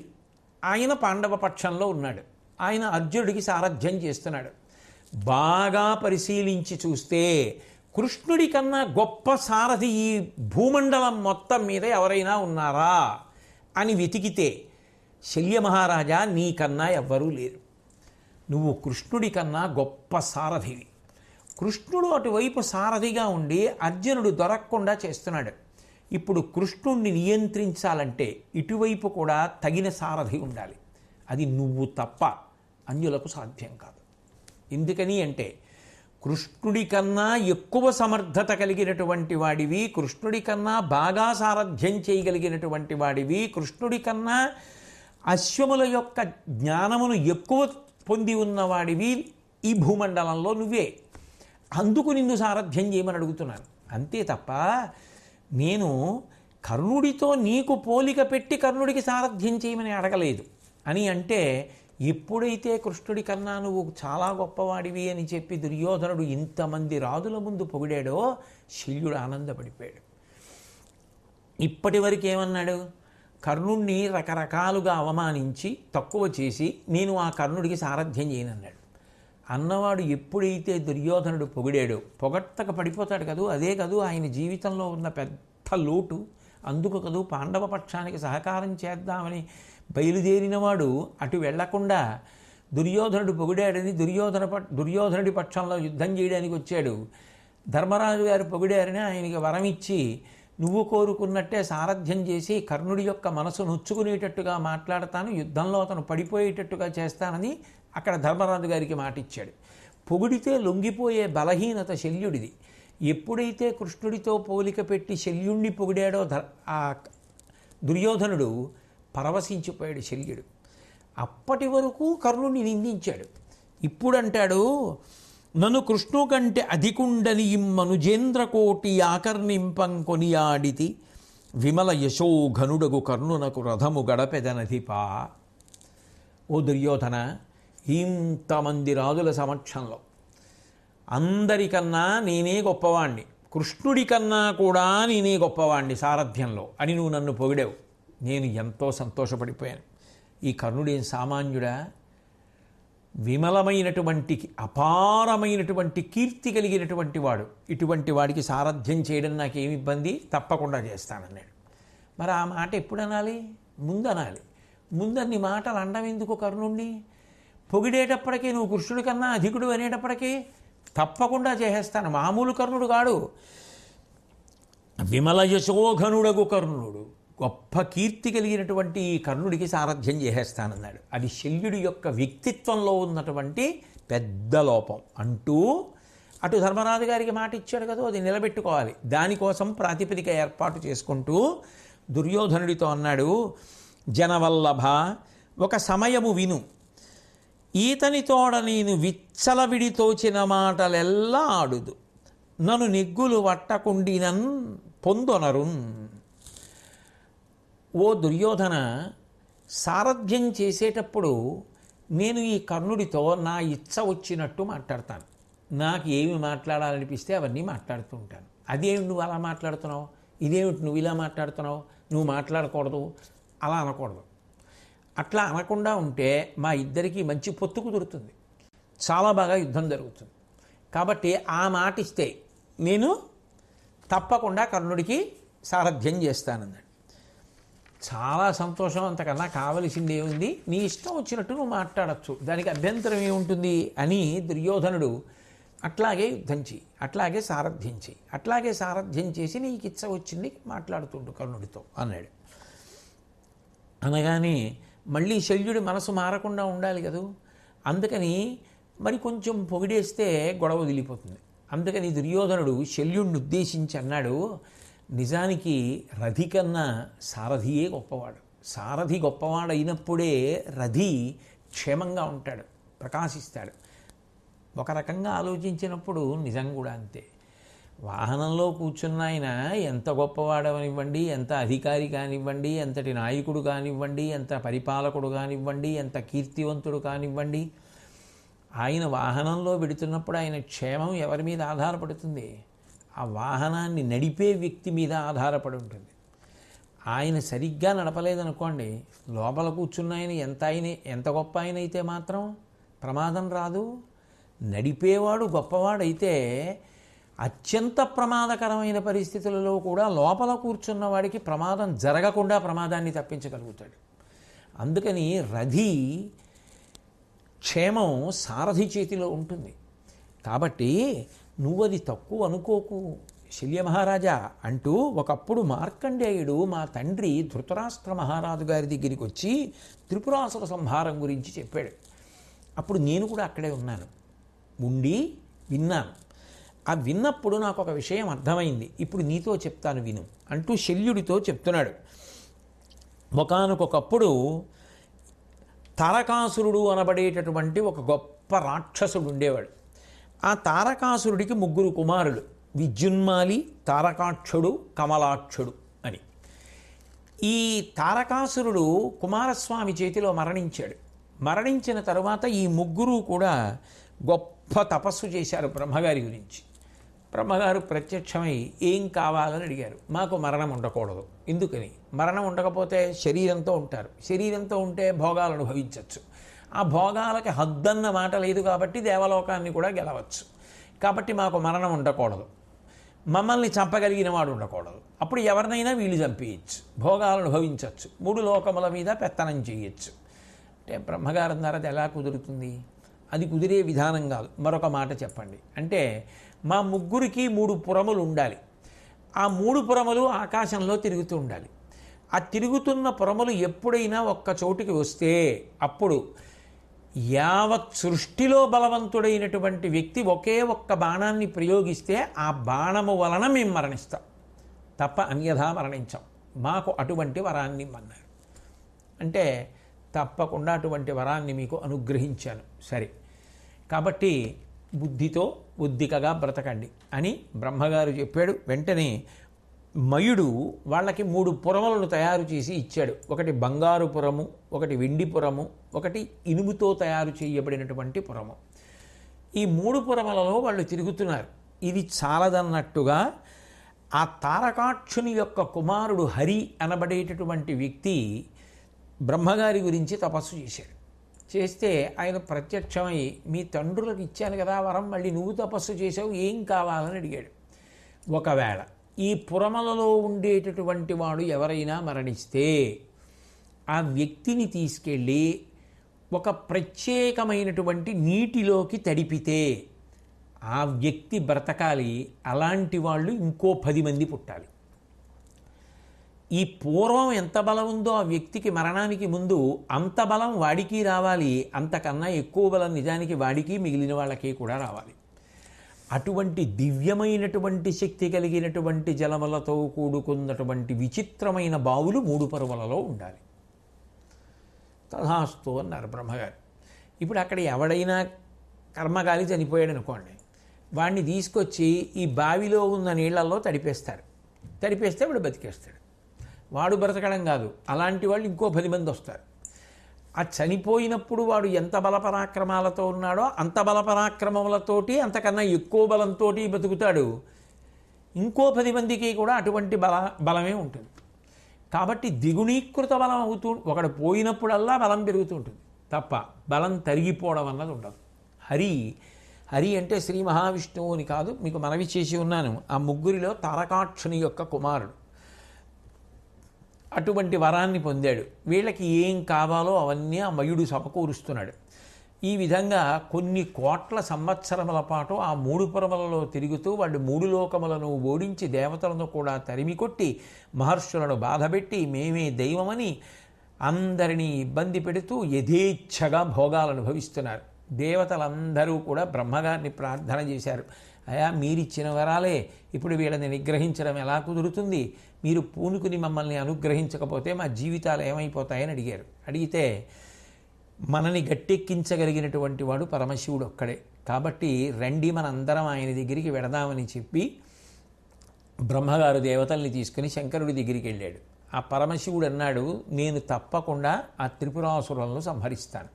A: ఆయన పాండవ పక్షంలో ఉన్నాడు, ఆయన అర్జునుడికి సారథ్యం చేస్తున్నాడు. బాగా పరిశీలించి చూస్తే కృష్ణుడి కన్నా గొప్ప సారథి ఈ భూమండలం మొత్తం మీద ఎవరైనా ఉన్నారా అని వెతికితే శల్య మహారాజా నీకన్నా ఎవ్వరూ లేరు. నువ్వు కృష్ణుడి కన్నా గొప్ప సారథివి. కృష్ణుడు అటువైపు సారథిగా ఉండి అర్జునుడు దొరకకుండా చేస్తున్నాడు. ఇప్పుడు కృష్ణుణ్ణి నియంత్రించాలంటే ఇటువైపు కూడా తగిన సారథి ఉండాలి. అది నువ్వు తప్ప అన్యులకు సాధ్యం కాదు. ఎందుకని అంటే కృష్ణుడి కన్నా ఎక్కువ సమర్థత కలిగినటువంటి వాడివి, కృష్ణుడి కన్నా బాగా సారథ్యం చేయగలిగినటువంటి వాడివి, కృష్ణుడి కన్నా అశ్వముల యొక్క జ్ఞానమును ఎక్కువ పొంది ఉన్నవాడివి ఈ భూమండలంలో నువ్వే. అందుకు నిన్ను సారథ్యం చేయమని అడుగుతున్నాను అంతే తప్ప నేను కర్ణుడితో నీకు పోలిక పెట్టి కర్ణుడికి సారథ్యం చేయమని అడగలేదు. అని అంటే ఎప్పుడైతే కృష్ణుడి కన్నా నువ్వు చాలా గొప్పవాడివి అని చెప్పి దుర్యోధనుడు ఇంతమంది రాజుల ముందు పొగిడాడో శల్యుడు ఆనందపడిపోయాడు. ఇప్పటి వరకు ఏమన్నాడు? కర్ణుడిని రకరకాలుగా అవమానించి తక్కువ చేసి నేను ఆ కర్ణుడికి సారథ్యం చేయనన్నాడు. అన్నవాడు ఎప్పుడైతే దుర్యోధనుడు పొగిడాడో పొగట్టక పడిపోతాడు కదూ. అదే కదూ ఆయన జీవితంలో ఉన్న పెద్ద లోటు. అందుకు కదూ పాండవ పక్షానికి సహకారం చేద్దామని బయలుదేరినవాడు అటు వెళ్లకుండా దుర్యోధనుడు పొగిడాడని దుర్యోధనుడి పక్షంలో యుద్ధం చేయడానికి వచ్చాడు. ధర్మరాజు గారు పొగిడారని ఆయనకి వరం ఇచ్చి నువ్వు కోరుకున్నట్టే సారథ్యం చేసి కర్ణుడి యొక్క మనసు నొచ్చుకునేటట్టుగా మాట్లాడతాను, యుద్ధంలో అతను పడిపోయేటట్టుగా చేస్తానని అక్కడ ధర్మరాజు గారికి మాట ఇచ్చాడు. పొగిడితే లొంగిపోయే బలహీనత శల్యుడిది. ఎప్పుడైతే కృష్ణుడితో పోలిక పెట్టి శల్యుణ్ణి పొగిడాడో ఆ దుర్యోధనుడు పరవశించిపోయాడు శల్యుడు. అప్పటి వరకు కర్ణుడిని నిందించాడు. ఇప్పుడంటాడు, నన్ను కృష్ణు కంటే అధికుండని మనుజేంద్రకోటి ఆకర్ణింపం కొనియాడితి విమల యశోఘనుడగు కర్ణునకు రథము గడపెదనధిపా. ఓ దుర్యోధన, ఇంతమంది రాజుల సమక్షంలో అందరికన్నా నేనే గొప్పవాణ్ణి, కృష్ణుడి కన్నా కూడా నేనే గొప్పవాణ్ణి సారథ్యంలో అని నువ్వు నన్ను పొగిడావు. నేను ఎంతో సంతోషపడిపోయాను. ఈ కర్ణుడేం సామాన్యుడా? విమలమైనటువంటి అపారమైనటువంటి కీర్తి కలిగినటువంటి వాడు. ఇటువంటి వాడికి సారథ్యం చేయడం నాకేమి ఇబ్బంది, తప్పకుండా చేస్తానన్నాడు. మరి ఆ మాట ఎప్పుడు అనాలి? ముందు అనాలి. ముందన్ని మాటలు అండం ఎందుకు కర్ణుణ్ణి? పొగిడేటప్పటికీ నువ్వు కృష్ణుడి కన్నా అధికుడు అనేటప్పటికీ తప్పకుండా చేసేస్తాను. మామూలు కర్ణుడు కాడు, విమల యశోఘనుడగు కర్ణుడు, గొప్ప కీర్తి కలిగినటువంటి ఈ కర్ణుడికి సారథ్యం చేసేస్తానన్నాడు. అది శల్యుడి యొక్క వ్యక్తిత్వంలో ఉన్నటువంటి పెద్ద లోపం అంటూ అటు ధర్మరాజు గారికి మాట ఇచ్చాడు కదా, అది నిలబెట్టుకోవాలి. దానికోసం ప్రాతిపదిక ఏర్పాటు చేసుకుంటూ దుర్యోధనుడితో అన్నాడు, జనవల్లభ ఒక సమయము విను, ఈతనితోడ నేను విచ్చలవిడి తోచిన మాటలెల్లా ఆడుదు, నన్ను నెగ్గులు వట్టకుండినన్ పొందొనరున్. ఓ దుర్యోధన, సారథ్యం చేసేటప్పుడు నేను ఈ కర్ణుడితో నా ఇచ్చ వచ్చినట్టు మాట్లాడతాను. నాకు ఏమి మాట్లాడాలనిపిస్తే అవన్నీ మాట్లాడుతూ ఉంటాను. అదేమిటి నువ్వు అలా మాట్లాడుతున్నావు, ఇదేమిటి నువ్వు ఇలా మాట్లాడుతున్నావు, నువ్వు మాట్లాడకూడదు, అలా అనకూడదు. అట్లా అనకుండా ఉంటే మా ఇద్దరికీ మంచి పొత్తు కుదురుతుంది, చాలా బాగా యుద్ధం జరుగుతుంది. కాబట్టి ఆ మాట ఇస్తే నేను తప్పకుండా కర్ణుడికి సారథ్యం చేస్తానన్నాడు. చాలా సంతోషం, అంతకన్నా కావలసింది ఏముంది, నీ ఇష్టం వచ్చినట్టు నువ్వు మాట్లాడచ్చు, దానికి అభ్యంతరం ఏముంటుంది అని దుర్యోధనుడు అట్లాగే యుద్ధం చేయి, అట్లాగే సారథ్యం చేయి, అట్లాగే సారథ్యం చేసి నీకు ఇచ్చ వచ్చింది మాట్లాడుతుండు కర్ణుడితో అన్నాడు. అనగానే మళ్ళీ శల్యుడి మనసు మారకుండా ఉండాలి కదూ, అందుకని మరి కొంచెం పొగిడేస్తే గొడవ వదిలిపోతుంది. అందుకని దుర్యోధనుడు శల్యుడిని ఉద్దేశించి అన్నాడు, నిజానికి రథి కన్నా సారథియే గొప్పవాడు. సారథి గొప్పవాడైనప్పుడే రథి క్షేమంగా ఉంటాడు, ప్రకాశిస్తాడు. ఒక రకంగా ఆలోచించినప్పుడు నిజం కూడా అంతే. వాహనంలో కూర్చున్న ఆయన ఎంత గొప్పవాడవనివ్వండి, ఎంత అధికారి కానివ్వండి, ఎంతటి నాయకుడు కానివ్వండి, ఎంత పరిపాలకుడు కానివ్వండి, ఎంత కీర్తివంతుడు కానివ్వండి, ఆయన వాహనంలో పెడుతున్నప్పుడు ఆయన క్షేమం ఎవరి మీద ఆధారపడుతుంది? ఆ వాహనాన్ని నడిపే వ్యక్తి మీద ఆధారపడి ఉంటుంది. ఆయన సరిగ్గా నడపలేదనుకోండి, లోపల కూర్చున్న ఆయన ఎంత గొప్ప ఆయన అయితే మాత్రం ప్రమాదం రాదు. నడిపేవాడు గొప్పవాడైతే అత్యంత ప్రమాదకరమైన పరిస్థితులలో కూడా లోపల కూర్చున్న వాడికి ప్రమాదం జరగకుండా ప్రమాదాన్ని తప్పించగలుగుతాడు. అందుకని రథి క్షేమం సారథి చేతిలో ఉంటుంది. కాబట్టి నువ్వది తక్కువ అనుకోకు శల్య మహారాజా అంటూ ఒకప్పుడు మార్కండేయుడు మా తండ్రి ధృతరాష్ట్ర మహారాజు గారి దగ్గరికి వచ్చి త్రిపురాసుర సంహారం గురించి చెప్పాడు. అప్పుడు నేను కూడా అక్కడే ఉన్నాను, ఉండి విన్నాను. ఆ విన్నప్పుడు నాకు ఒక విషయం అర్థమైంది, ఇప్పుడు నీతో చెప్తాను విను అంటూ శల్యుడితో చెప్తున్నాడు. ఒకానొకప్పుడు తారకాసురుడు అనబడేటటువంటి ఒక గొప్ప రాక్షసుడు ఉండేవాడు. ఆ తారకాసురుడికి 3 కుమారులు, విద్యున్మాలి, తారకాక్షుడు, కమలాక్షుడు అని. ఈ తారకాసురుడు కుమారస్వామి చేతిలో మరణించాడు. మరణించిన తరువాత ఈ 3 కూడా గొప్ప తపస్సు చేశారు బ్రహ్మగారి గురించి. బ్రహ్మగారు ప్రత్యక్షమై ఏం కావాలని అడిగారు. మాకు మరణం ఉండకూడదు. ఎందుకని? మరణం ఉండకపోతే శరీరంతో ఉంటారు, శరీరంతో ఉంటే భోగాలు అనుభవించవచ్చు. ఆ భోగాలకి హద్దన్న మాట లేదు కాబట్టి దేవలోకాన్ని కూడా గెలవచ్చు. కాబట్టి మాకు మరణం ఉండకూడదు, మమ్మల్ని చంపగలిగిన వాడు ఉండకూడదు. అప్పుడు ఎవరినైనా వీళ్ళు చంపేయచ్చు, భోగాలు అనుభవించవచ్చు, 3 లోకముల మీద పెత్తనం చేయొచ్చు. అంటే బ్రహ్మగారు అన్నారు, అది ఎలా కుదురుతుంది? అది కుదిరే విధానం కాదు, మరొక మాట చెప్పండి అంటే, మా 3కి 3 పురములు ఉండాలి. ఆ 3 పురములు ఆకాశంలో తిరుగుతూ ఉండాలి. ఆ తిరుగుతున్న పురములు ఎప్పుడైనా ఒక్క చోటికి వస్తే అప్పుడు యావత్ సృష్టిలో బలవంతుడైనటువంటి వ్యక్తి ఒకే ఒక్క బాణాన్ని ప్రయోగిస్తే ఆ బాణము వలన మేము మరణిస్తాం తప్ప అన్యథా మరణించాం, మాకు అటువంటి వరాన్ని ఇమ్మన్నారు. అంటే తప్పకుండా అటువంటి వరాన్ని మీకు అనుగ్రహించాను, సరే కాబట్టి బుద్ధితో ఉద్దికగా బ్రతకండి అని బ్రహ్మగారు చెప్పాడు. వెంటనే మయుడు వాళ్ళకి 3 పురములను తయారు చేసి ఇచ్చాడు. ఒకటి బంగారు పురము, ఒకటి వెండి పురము, ఒకటి ఇనుముతో తయారు చేయబడినటువంటి పురము. ఈ 3 పురములలో వాళ్ళు తిరుగుతున్నారు. ఇది చాలదన్నట్టుగా ఆ తారకాక్షుని యొక్క కుమారుడు హరి అనబడేటటువంటి వ్యక్తి బ్రహ్మగారి గురించి తపస్సు చేశాడు. చేస్తే ఆయన ప్రత్యక్షమై మీ తండ్రులకు ఇచ్చాను కదా వరం, మళ్ళీ నువ్వు తపస్సు చేసావు, ఏం కావాలని అడిగాడు. ఒకవేళ ఈ పురమలలో ఉండేటటువంటి వాడు ఎవరైనా మరణిస్తే ఆ వ్యక్తిని తీసుకెళ్ళి ఒక ప్రత్యేకమైనటువంటి నీటిలోకి తడిపితే ఆ వ్యక్తి బ్రతకాలి, అలాంటి వాళ్ళు ఇంకో 10 మంది పుట్టాలి. ఈ పూర్వం ఎంత బలం ఉందో ఆ వ్యక్తికి మరణానికి ముందు అంత బలం వాడికి రావాలి, అంతకన్నా ఎక్కువ బలం నిజానికి వాడికి మిగిలిన వాళ్ళకి కూడా రావాలి. అటువంటి దివ్యమైనటువంటి శక్తి కలిగినటువంటి జలములతో కూడుకున్నటువంటి విచిత్రమైన బావులు 3 పరువలలో ఉండాలి. తథాస్తు అన్నారు బ్రహ్మగారు. ఇప్పుడు అక్కడ ఎవడైనా కర్మగాలి చనిపోయాడు అనుకోండి, వాడిని తీసుకొచ్చి ఈ బావిలో ఉన్న నీళ్లలో తడిపేస్తారు. తడిపేస్తే వాడు బతికేస్తాడు. వాడు బ్రతకడం కాదు, అలాంటి వాళ్ళు ఇంకో 10 మంది వస్తారు. ఆ చనిపోయినప్పుడు వాడు ఎంత బలపరాక్రమాలతో ఉన్నాడో అంత బలపరాక్రమములతోటి అంతకన్నా ఎక్కువ బలంతో బతుకుతాడు. ఇంకో 10 మందికి కూడా అటువంటి బలమే ఉంటుంది. కాబట్టి ద్విగుణీకృత బలం అవుతూ ఒకడు పోయినప్పుడల్లా బలం పెరుగుతూ ఉంటుంది తప్ప బలం తరిగిపోవడం అన్నది ఉండదు. హరి అంటే శ్రీ మహావిష్ణువు అని కాదు, మీకు మనవి చేసి ఉన్నాను. ఆ 3 తారకాక్షుని యొక్క కుమారుడు అటువంటి వరాన్ని పొందాడు. వీళ్ళకి ఏం కావాలో అవన్నీ ఆ మయుడు సమకూరుస్తున్నాడు. ఈ విధంగా కొన్ని కోట్ల సంవత్సరముల పాటు ఆ 3 పురములలో తిరుగుతూ వాళ్ళు 3 లోకములను ఓడించి దేవతలను కూడా తరిమి కొట్టి మహర్షులను బాధపెట్టి మేమే దైవమని అందరినీ ఇబ్బంది పెడుతూ యథేచ్ఛగా భోగాలు అనుభవిస్తున్నారు. దేవతలందరూ కూడా బ్రహ్మగారిని ప్రార్థన చేశారు. అయా మీరిచ్చిన వరాలే ఇప్పుడు వీళ్ళని నిగ్రహించడం ఎలా కుదురుతుంది? మీరు పూనుకుని మమ్మల్ని అనుగ్రహించకపోతే మా జీవితాలు ఏమైపోతాయని అడిగారు. అడిగితే మనని గట్టెక్కించగలిగినటువంటి వాడు పరమశివుడు ఒక్కడే, కాబట్టి రండి మనందరం ఆయన దగ్గరికి వెడదామని చెప్పి బ్రహ్మగారు దేవతల్ని తీసుకుని శంకరుడి దగ్గరికి వెళ్ళాడు. ఆ పరమశివుడు అన్నాడు, నేను తప్పకుండా ఆ త్రిపురాసురులను సంహరిస్తాను,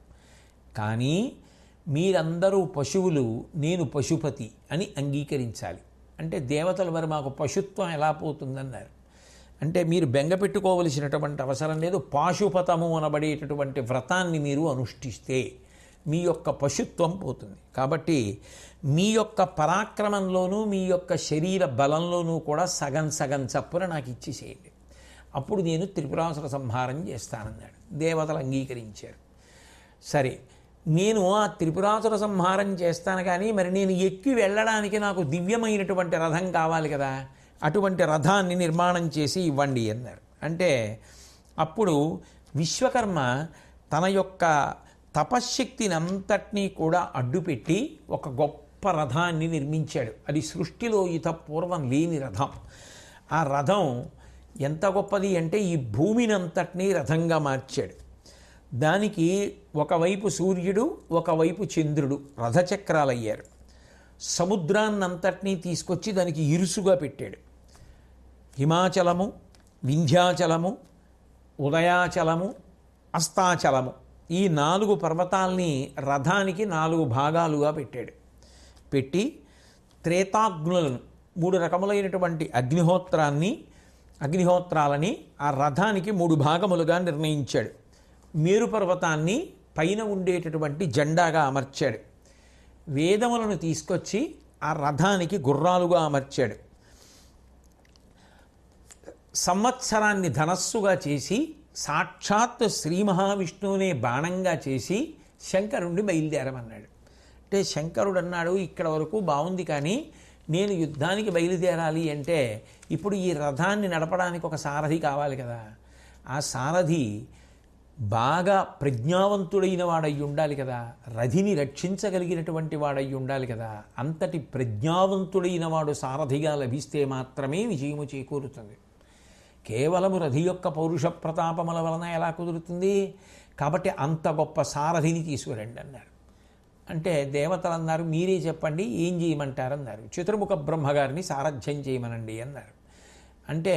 A: కానీ మీరందరూ పశువులు, నేను పశుపతి అని అంగీకరించాలి. అంటే దేవతలు మరి మాకు పశుత్వం ఎలా పోతుందన్నారు. అంటే మీరు బెంగ పెట్టుకోవలసినటువంటి అవసరం లేదు, పాశుపతము అనబడేటటువంటి వ్రతాన్ని మీరు అనుష్ఠిస్తే మీ యొక్క పశుత్వం పోతుంది. కాబట్టి మీ యొక్క పరాక్రమంలోనూ మీ యొక్క శరీర బలంలోనూ కూడా సగం సగం చప్పున నాకు ఇచ్చేసేయండి, అప్పుడు నేను త్రిపురాసుర సంహారం చేస్తానన్నాడు. దేవతలు అంగీకరించారు. సరే నేను ఆ త్రిపురాసుర సంహారం చేస్తాను, కానీ మరి నేను ఎక్కి వెళ్ళడానికి నాకు దివ్యమైనటువంటి రథం కావాలి కదా, అటువంటి రథాన్ని నిర్మాణం చేసి ఇవ్వండి అన్నారు. అంటే అప్పుడు విశ్వకర్మ తన యొక్క తపశ్శక్తిని అంతటినీ కూడా అడ్డుపెట్టి ఒక గొప్ప రథాన్ని నిర్మించాడు. అది సృష్టిలో పూర్వం లేని రథం. ఆ రథం ఎంత గొప్పది అంటే ఈ భూమిని అంతటినీ రథంగా మార్చాడు. దానికి ఒకవైపు సూర్యుడు, ఒకవైపు చంద్రుడు రథచక్రాలయ్యారు. సముద్రాన్నంతటినీ తీసుకొచ్చి దానికి ఇరుసుగా పెట్టాడు. హిమాచలము, వింధ్యాచలము, ఉదయాచలము, అస్తాచలము ఈ 4 పర్వతాల్ని రథానికి 4 భాగాలుగా పెట్టాడు. పెట్టి త్రేతాగ్నులను 3 రకములైనటువంటి అగ్నిహోత్రాలని ఆ రథానికి 3 భాగములుగా నిర్ణయించాడు. మేరు పర్వతాన్ని పైన ఉండేటటువంటి జెండాగా అమర్చాడు. వేదములను తీసుకొచ్చి ఆ రథానికి గుర్రాలుగా అమర్చాడు. సంవత్సరాన్ని ధనస్సుగా చేసి సాక్షాత్ శ్రీ మహావిష్ణువునే బాణంగా చేసి శంకరుణ్ణి బయలుదేరమన్నాడు. అంటే శంకరుడు అన్నాడు, ఇక్కడ వరకు బాగుంది, కానీ నేను యుద్ధానికి బయలుదేరాలి అంటే ఇప్పుడు ఈ రథాన్ని నడపడానికి ఒక సారథి కావాలి కదా. ఆ సారథి బాగా ప్రజ్ఞావంతుడైన వాడై ఉండాలి కదా, రథిని రక్షించగలిగినటువంటి వాడై ఉండాలి కదా. అంతటి ప్రజ్ఞావంతుడైన వాడు సారథిగా లభిస్తే మాత్రమే విజయము చేకూరుతుంది. కేవలము రథి యొక్క పౌరుష ప్రతాపముల వలన ఎలా కుదురుతుంది? కాబట్టి అంత గొప్ప సారథిని తీసుకురండి అన్నారు. అంటే దేవతలు అన్నారు, మీరే చెప్పండి ఏం చేయమంటారన్నారు. చతుర్ముఖ బ్రహ్మగారిని సారథ్యం చేయమనండి అన్నారు. అంటే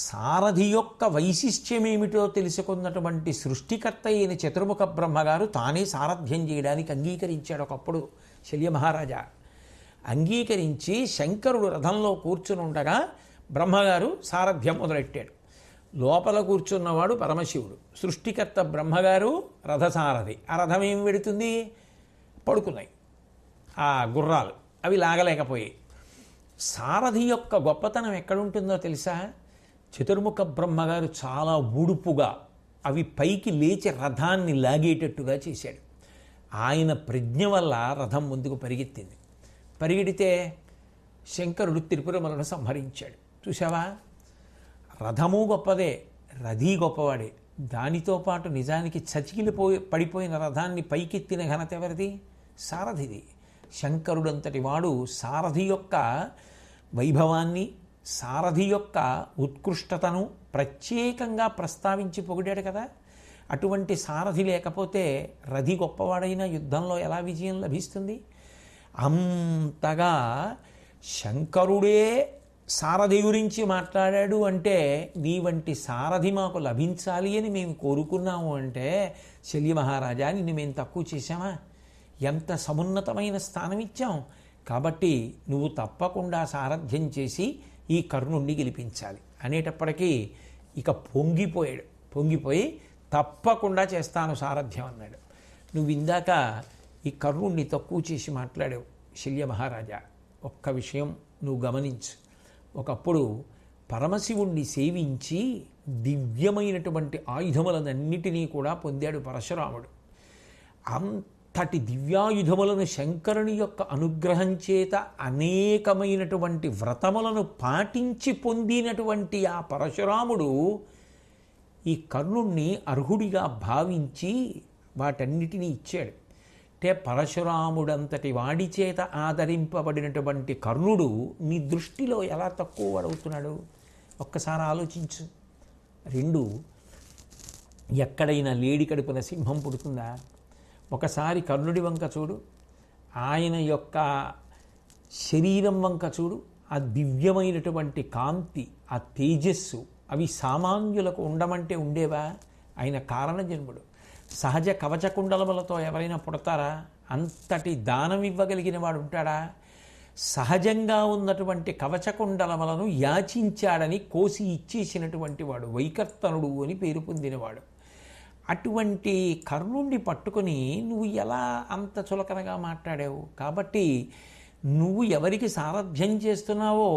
A: సారథి యొక్క వైశిష్ట్యం ఏమిటో తెలుసుకున్నటువంటి సృష్టికర్త అయిన చతుర్ముఖ బ్రహ్మగారు తానే సారథ్యం చేయడానికి అంగీకరించాడు. ఒకప్పుడు శల్య మహారాజా అంగీకరించి శంకరుడు రథంలో కూర్చుని ఉండగా బ్రహ్మగారు సారథ్యం మొదలెట్టాడు. లోపల కూర్చున్నవాడు పరమశివుడు, సృష్టికర్త బ్రహ్మగారు రథసారథి. ఆ రథం ఏం పెడుతుంది? పడుకున్నాయి ఆ గుర్రాలు, అవి లాగలేకపోయాయి. సారథి యొక్క గొప్పతనం ఎక్కడుంటుందో తెలుసా? చతుర్ముఖ బ్రహ్మగారు చాలా ఊడుపుగా అవి పైకి లేచి రథాన్ని లాగేటట్టుగా చేశాడు. ఆయన ప్రజ్ఞ వల్ల రథం ముందుకు పరిగెత్తింది. పరిగెడితే శంకరుడు త్రిపురమలను సంహరించాడు. చూసావా, రథము గొప్పదే, రథీ గొప్పవాడే. దానితో పాటు నిజానికి పడిపోయిన రథాన్ని పైకెత్తిన ఘనత ఎవరిది? సారథిది. శంకరుడంతటి వాడు సారథి యొక్క వైభవాన్ని, సారథి యొక్క ఉత్కృష్టతను ప్రత్యేకంగా ప్రస్తావించి పొగిడాడు కదా. అటువంటి సారథి లేకపోతే రథి గొప్పవాడైన యుద్ధంలో ఎలా విజయం లభిస్తుంది? అంతగా శంకరుడే సారథి గురించి మాట్లాడాడు అంటే, నీ వంటి సారథి మాకు లభించాలి అని మేము కోరుకున్నాము అంటే, శల్య మహారాజా నిన్ను మేము తక్కువ చేశామా? ఎంత సమున్నతమైన స్థానం ఇచ్చాం. కాబట్టి నువ్వు తప్పకుండా సారథ్యం చేసి ఈ కర్ణుణ్ణి గెలిపించాలి అనేటప్పటికీ ఇక పొంగిపోయి తప్పకుండా చేస్తాను సారథ్యం అన్నాడు. నువ్వు ఇందాక ఈ కర్ణుణ్ణి తక్కువ చేసి మాట్లాడావు శల్య మహారాజా. ఒక్క విషయం నువ్వు గమనించు. ఒకప్పుడు పరమశివుణ్ణి సేవించి దివ్యమైనటువంటి ఆయుధములనన్నిటినీ కూడా పొందాడు పరశురాముడు. అంతటి దివ్యాయుధములను శంకరుని యొక్క అనుగ్రహం చేత అనేకమైనటువంటి వ్రతములను పాటించి పొందినటువంటి ఆ పరశురాముడు ఈ కర్ణుణ్ణి అర్హుడిగా భావించి వాటన్నిటినీ ఇచ్చాడు. అంటే పరశురాముడంతటి వాడి చేత ఆదరింపబడినటువంటి కర్ణుడు నీ దృష్టిలో ఎలా తక్కువ వాడవుతున్నాడు? ఒక్కసారి ఆలోచించు. 2, ఎక్కడైనా లేడి కడుపున సింహం పుడుతుందా? ఒకసారి కర్ణుడి వంక చూడు, ఆయన యొక్క శరీరం వంక చూడు. ఆ దివ్యమైనటువంటి కాంతి, ఆ తేజస్సు, అవి సామాన్యులకు ఉండమంటే ఉండేవా? ఆయన కారణజన్ముడు. సహజ కవచకుండలములతో ఎవరైనా పుడతారా? అంతటి దానం ఇవ్వగలిగిన వాడు ఉంటాడా? సహజంగా ఉన్నటువంటి కవచకుండలములను యాచించాడని కోసి ఇచ్చేసినటువంటి వాడు వైకర్తనుడు అని పేరు పొందినవాడు. అటువంటి కర్ణుణ్ణి పట్టుకొని నువ్వు ఎలా అంత చులకనగా మాట్లాడావు? కాబట్టి నువ్వు ఎవరికి సారథ్యం చేస్తున్నావో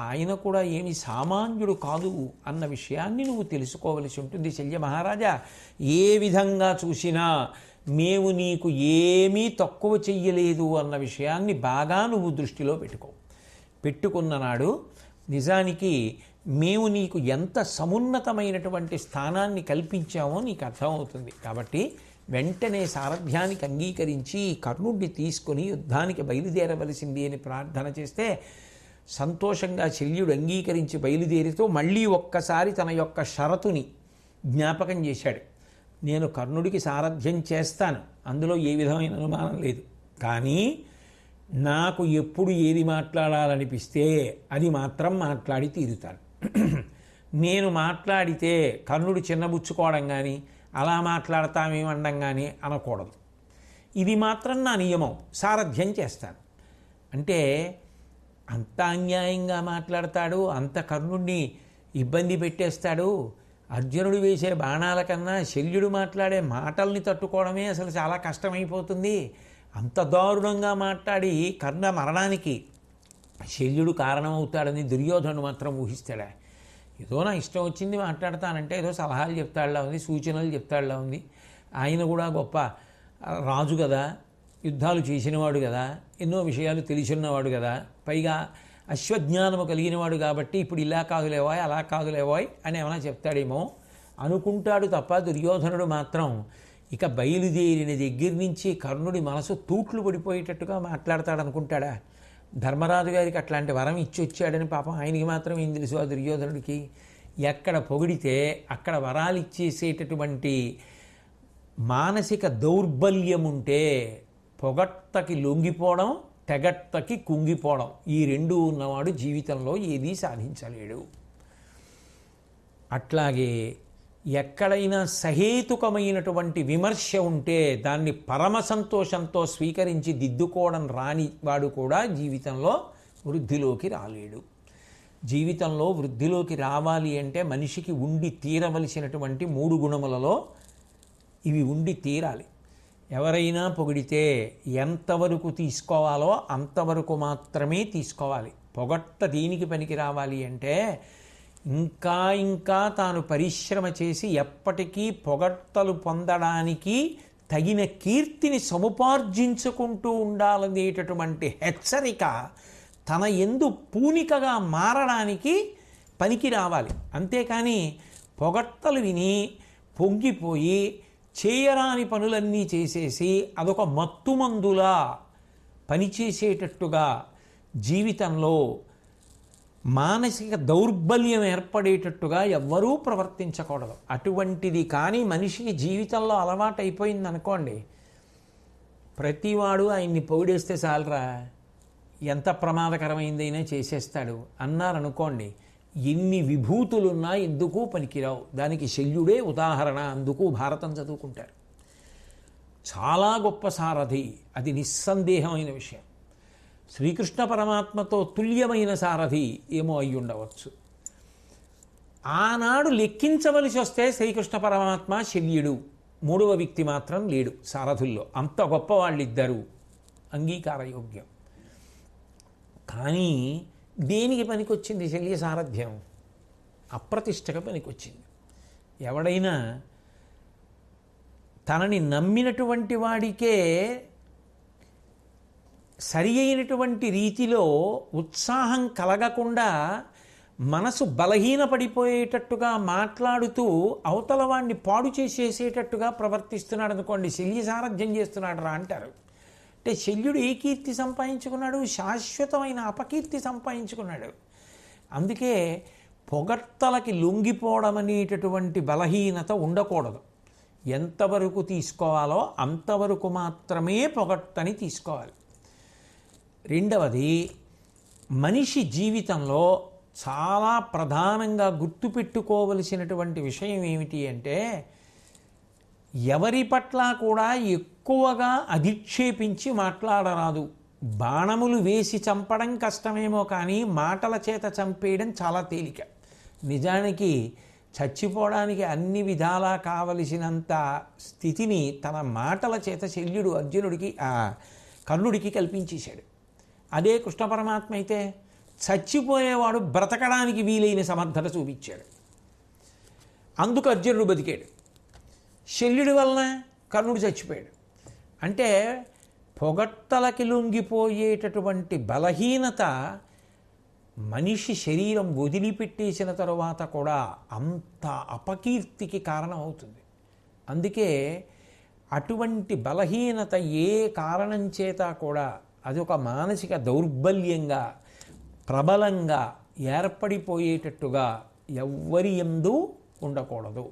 A: ఆయన కూడా ఏమి సామాన్యుడు కాదు అన్న విషయాన్ని నువ్వు తెలుసుకోవలసి ఉంటుంది శల్య మహారాజా. ఏ విధంగా చూసినా మేము నీకు ఏమీ తక్కువ చెయ్యలేదు అన్న విషయాన్ని బాగా నువ్వు దృష్టిలో పెట్టుకున్న నాడు నిజానికి మేము నీకు ఎంత సమున్నతమైనటువంటి స్థానాన్ని కల్పించామో నీకు అర్థమవుతుంది. కాబట్టి వెంటనే సారథ్యానికి అంగీకరించి కర్ణుడిని తీసుకొని యుద్ధానికి బయలుదేరవలసింది అని ప్రార్థన చేస్తే సంతోషంగా శల్యుడు అంగీకరించి బయలుదేరితో మళ్ళీ ఒక్కసారి తన యొక్క షరతుని జ్ఞాపకం చేశాడు. నేను కర్ణుడికి సారథ్యం చేస్తాను, అందులో ఏ విధమైన అనుమానం లేదు. కానీ నాకు ఎప్పుడు ఏది మాట్లాడాలనిపిస్తే అది మాత్రం మాట్లాడి తీరుతాను. నేను మాట్లాడితే కర్ణుడు చిన్నబుచ్చుకోవడం కానీ అలా మాట్లాడతామేమండం కానీ అనకూడదు. ఇది మాత్రం నా నియమం, సారథ్యం చేస్తాను అంటే అంత అన్యాయంగా మాట్లాడతాడు, అంత కర్ణుడిని ఇబ్బంది పెట్టేస్తాడు. అర్జునుడు వేసే బాణాల కన్నా శల్యుడు మాట్లాడే మాటల్ని తట్టుకోవడమే అసలు చాలా కష్టమైపోతుంది. అంత దారుణంగా మాట్లాడి కర్ణ మరణానికి శల్యుడు కారణమవుతాడని దుర్యోధనుడు మాత్రం ఊహిస్తాడా? ఏదో నా ఇష్టం వచ్చింది మాట్లాడతానంటే ఏదో సలహాలు చెప్తాడులా ఉంది, సూచనలు చెప్తాడులా ఉంది. ఆయన కూడా గొప్ప రాజు కదా, యుద్ధాలు చేసినవాడు కదా, ఎన్నో విషయాలు తెలిసిన్నవాడు కదా, పైగా అశ్వజ్ఞానము కలిగినవాడు కాబట్టి ఇప్పుడు ఇలా కాదులేవాయ్ అలా కాదులేవాయ్ అని ఏమైనా చెప్తాడేమో అనుకుంటాడు తప్ప దుర్యోధనుడు మాత్రం ఇక బయలుదేరిన దగ్గర నుంచి కర్ణుడి మనసు తూట్లు పడిపోయేటట్టుగా మాట్లాడతాడు అనుకుంటాడా? ధర్మరాజు గారికి అట్లాంటి వరం ఇచ్చి వచ్చాడని పాపం ఆయనకి మాత్రం ఏం తెలుసు ఆ దుర్యోధనుడికి? ఎక్కడ పొగిడితే అక్కడ వరాలు ఇచ్చేసేటటువంటి మానసిక దౌర్బల్యం ఉంటే పొగట్టకి లొంగిపోవడం, తెగట్టకి కుంగిపోవడం, ఈ రెండు ఉన్నవాడు జీవితంలో ఏదీ సాధించలేడు. అట్లాగే ఎక్కడైనా సహేతుకమైనటువంటి విమర్శ ఉంటే దాన్ని పరమ సంతోషంతో స్వీకరించి దిద్దుకోవడం రాని వాడు కూడా జీవితంలో వృద్ధిలోకి రాలేడు. జీవితంలో వృద్ధిలోకి రావాలి అంటే మనిషికి ఉండి తీరవలసినటువంటి 3 గుణములలో ఇవి ఉండి తీరాలి. ఎవరైనా పొగిడితే ఎంతవరకు తీసుకోవాలో అంతవరకు మాత్రమే తీసుకోవాలి. పొగట్ట దీనికి పనికి రావాలి అంటే ఇంకా ఇంకా తాను పరిశ్రమ చేసి ఎప్పటికీ పొగట్టలు పొందడానికి తగిన కీర్తిని సముపార్జించుకుంటూ ఉండాలనేటటువంటి హెచ్చరిక తన యందు పూనికగా మారడానికి పనికి రావాలి. అంతేకాని పొగట్టలు విని పొంగిపోయి చేయరాని పనులన్నీ చేసేసి అదొక మత్తుమందులా పనిచేసేటట్టుగా జీవితంలో మానసిక దౌర్బల్యం ఏర్పడేటట్టుగా ఎవ్వరూ ప్రవర్తించకూడదు. అటువంటిది కానీ మనిషికి జీవితంలో అలవాటు అయిపోయింది అనుకోండి, ప్రతివాడు ఆయన్ని పొగిడేస్తే చాలరా ఎంత ప్రమాదకరమైందైనా చేసేస్తాడు అన్నారనుకోండి, ఎన్ని విభూతులున్నా ఎందుకు పనికిరావు. దానికి శల్యుడే ఉదాహరణ. అందుకు భారతం చదువుకుంటారు. చాలా గొప్ప సారథి, అది నిస్సందేహమైన విషయం. శ్రీకృష్ణ పరమాత్మతో తుల్యమైన సారథి ఏమో అయి ఉండవచ్చు. ఆనాడు లెక్కించవలసి వస్తే శ్రీకృష్ణ పరమాత్మ, శల్యుడు, 3వ వ్యక్తి మాత్రం లేడు సారథుల్లో. అంత గొప్ప వాళ్ళిద్దరూ అంగీకారయోగ్యం. కానీ దేనికి పనికొచ్చింది శల్య సారథ్యం? అప్రతిష్టగా పనికొచ్చింది. ఎవడైనా తనని నమ్మినటువంటి వాడికే సరి అయినటువంటి రీతిలో ఉత్సాహం కలగకుండా మనసు బలహీనపడిపోయేటట్టుగా మాట్లాడుతూ అవతల వాడిని పాడు చేసేసేటట్టుగా ప్రవర్తిస్తున్నాడు అనుకోండి, శల్య సారథ్యం చేస్తున్నాడు రా అంటారు. అంటే శల్యుడు ఏ కీర్తి సంపాదించుకున్నాడు? శాశ్వతమైన అపకీర్తి సంపాదించుకున్నాడు. అందుకే పొగడ్తలకి లొంగిపోవడం అనేటటువంటి బలహీనత ఉండకూడదు. ఎంతవరకు తీసుకోవాలో అంతవరకు మాత్రమే పొగడ్తని తీసుకోవాలి. రెండవది, మనిషి జీవితంలో చాలా ప్రధానంగా గుర్తుపెట్టుకోవలసినటువంటి విషయం ఏమిటి అంటే, ఎవరి పట్ల కూడా ఎక్కువగా అధిక్షేపించి మాట్లాడరాదు. బాణములు వేసి చంపడం కష్టమేమో కానీ మాటల చేత చంపేయడం చాలా తేలిక. నిజానికి చచ్చిపోవడానికి అన్ని విధాలా కావలసినంత స్థితిని తన మాటల చేత శల్యుడు అర్జునుడికి కర్ణుడికి కల్పించేశాడు. అదే కృష్ణ పరమాత్మ అయితే చచ్చిపోయేవాడు బ్రతకడానికి వీలైన సమర్థత చూపించాడు. అందుకు అర్జునుడు బతికాడు. శల్యుడి వలన కర్ణుడు చచ్చిపోయాడు. అంటే పొగట్టలకి లొంగిపోయేటటువంటి బలహీనత మనిషి శరీరం వదిలిపెట్టేసిన తరువాత కూడా అంత అపకీర్తికి కారణం అవుతుంది. అందుకే అటువంటి బలహీనత ఏ కారణం చేత కూడా అది ఒక మానసిక దౌర్బల్యంగా ప్రబలంగా ఏర్పడిపోయేటట్టుగా ఎవ్వరి యందు ఉండకూడదు.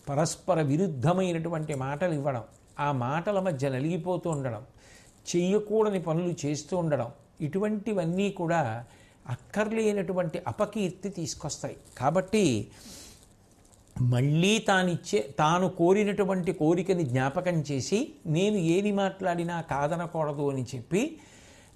A: పరస్పర విరుద్ధమైనటువంటి మాటలు ఇవ్వడం, ఆ మాటల మధ్య నలిగిపోతూ ఉండడం, చెయ్యకూడని పనులు చేస్తూ ఉండడం, ఇటువంటివన్నీ కూడా అక్కర్లేనటువంటి అపకీర్తి తీసుకొస్తాయి. కాబట్టి మళ్ళీ తాను కోరినటువంటి కోరికని జ్ఞాపకం చేసి నేను ఏది మాట్లాడినా కాదనకూడదు అని చెప్పి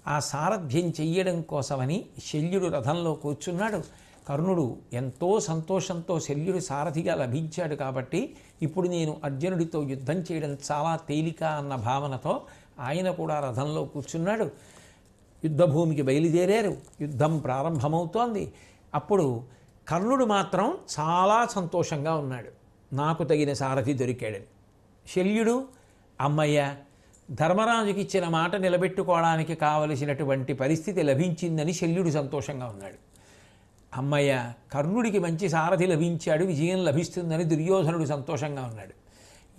A: ఆ సారథ్యం చెయ్యడం కోసమని శల్యుడు రథంలో కూర్చున్నాడు. కర్ణుడు ఎంతో సంతోషంతో శల్యుడు సారథిగా లభించాడు కాబట్టి ఇప్పుడు నేను అర్జునుడితో యుద్ధం చేయడం చాలా తేలిక అన్న భావనతో ఆయన కూడా రథంలో కూర్చున్నాడు. యుద్ధభూమికి బయలుదేరారు. యుద్ధం ప్రారంభమవుతోంది. అప్పుడు కర్ణుడు మాత్రం చాలా సంతోషంగా ఉన్నాడు, నాకు తగిన సారథి దొరికాడని. శల్యుడు, అమ్మయ్య, ధర్మరాజుకి ఇచ్చిన మాట నిలబెట్టుకోవడానికి కావలసినటువంటి పరిస్థితి లభించిందని శల్యుడు సంతోషంగా ఉన్నాడు. అమ్మయ్య, కర్ణుడికి మంచి సారథి లభించాడు, విజయం లభిస్తుందని దుర్యోధనుడు సంతోషంగా ఉన్నాడు.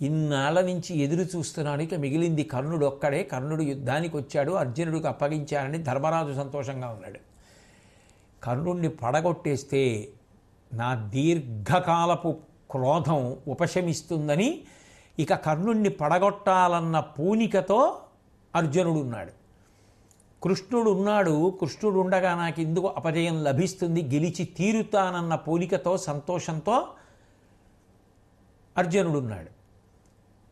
A: ఇన్నాళ్ళ నుంచి ఎదురు చూస్తున్నాడు, ఇక మిగిలింది కర్ణుడు ఒక్కడే. కర్ణుడు యుద్ధానికి వచ్చాడు, అర్జునుడికి అప్పగించారని ధర్మరాజు సంతోషంగా ఉన్నాడు. కర్ణుడిని పడగొట్టేస్తే నా దీర్ఘకాలపు క్రోధం ఉపశమిస్తుందని ఇక కర్ణుడిని పడగొట్టాలన్న పూనికతో అర్జునుడు ఉన్నాడు. కృష్ణుడు ఉన్నాడు, కృష్ణుడు ఉండగా నాకు ఎందుకు అపజయం లభిస్తుంది, గెలిచి తీరుతానన్న పూనికతో సంతోషంతో అర్జునుడున్నాడు.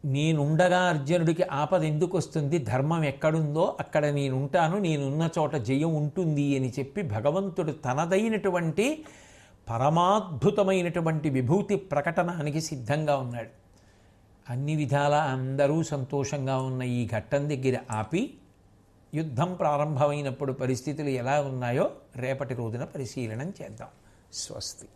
A: నేనుండగా అర్జునుడికి ఆపద ఎందుకు వస్తుంది, ధర్మం ఎక్కడుందో అక్కడ నేనుంటాను, నేనున్న చోట జయం ఉంటుంది అని చెప్పి భగవంతుడు తనదైనటువంటి పరమాద్భుతమైనటువంటి విభూతి ప్రకటనానికి సిద్ధంగా ఉన్నాడు. అన్ని విధాలా అందరూ సంతోషంగా ఉన్న ఈ ఘట్టం దగ్గర ఆపి యుద్ధం ప్రారంభమైనప్పుడు పరిస్థితులు ఎలా ఉన్నాయో రేపటి రోజున పరిశీలనం చేద్దాం. స్వస్తి.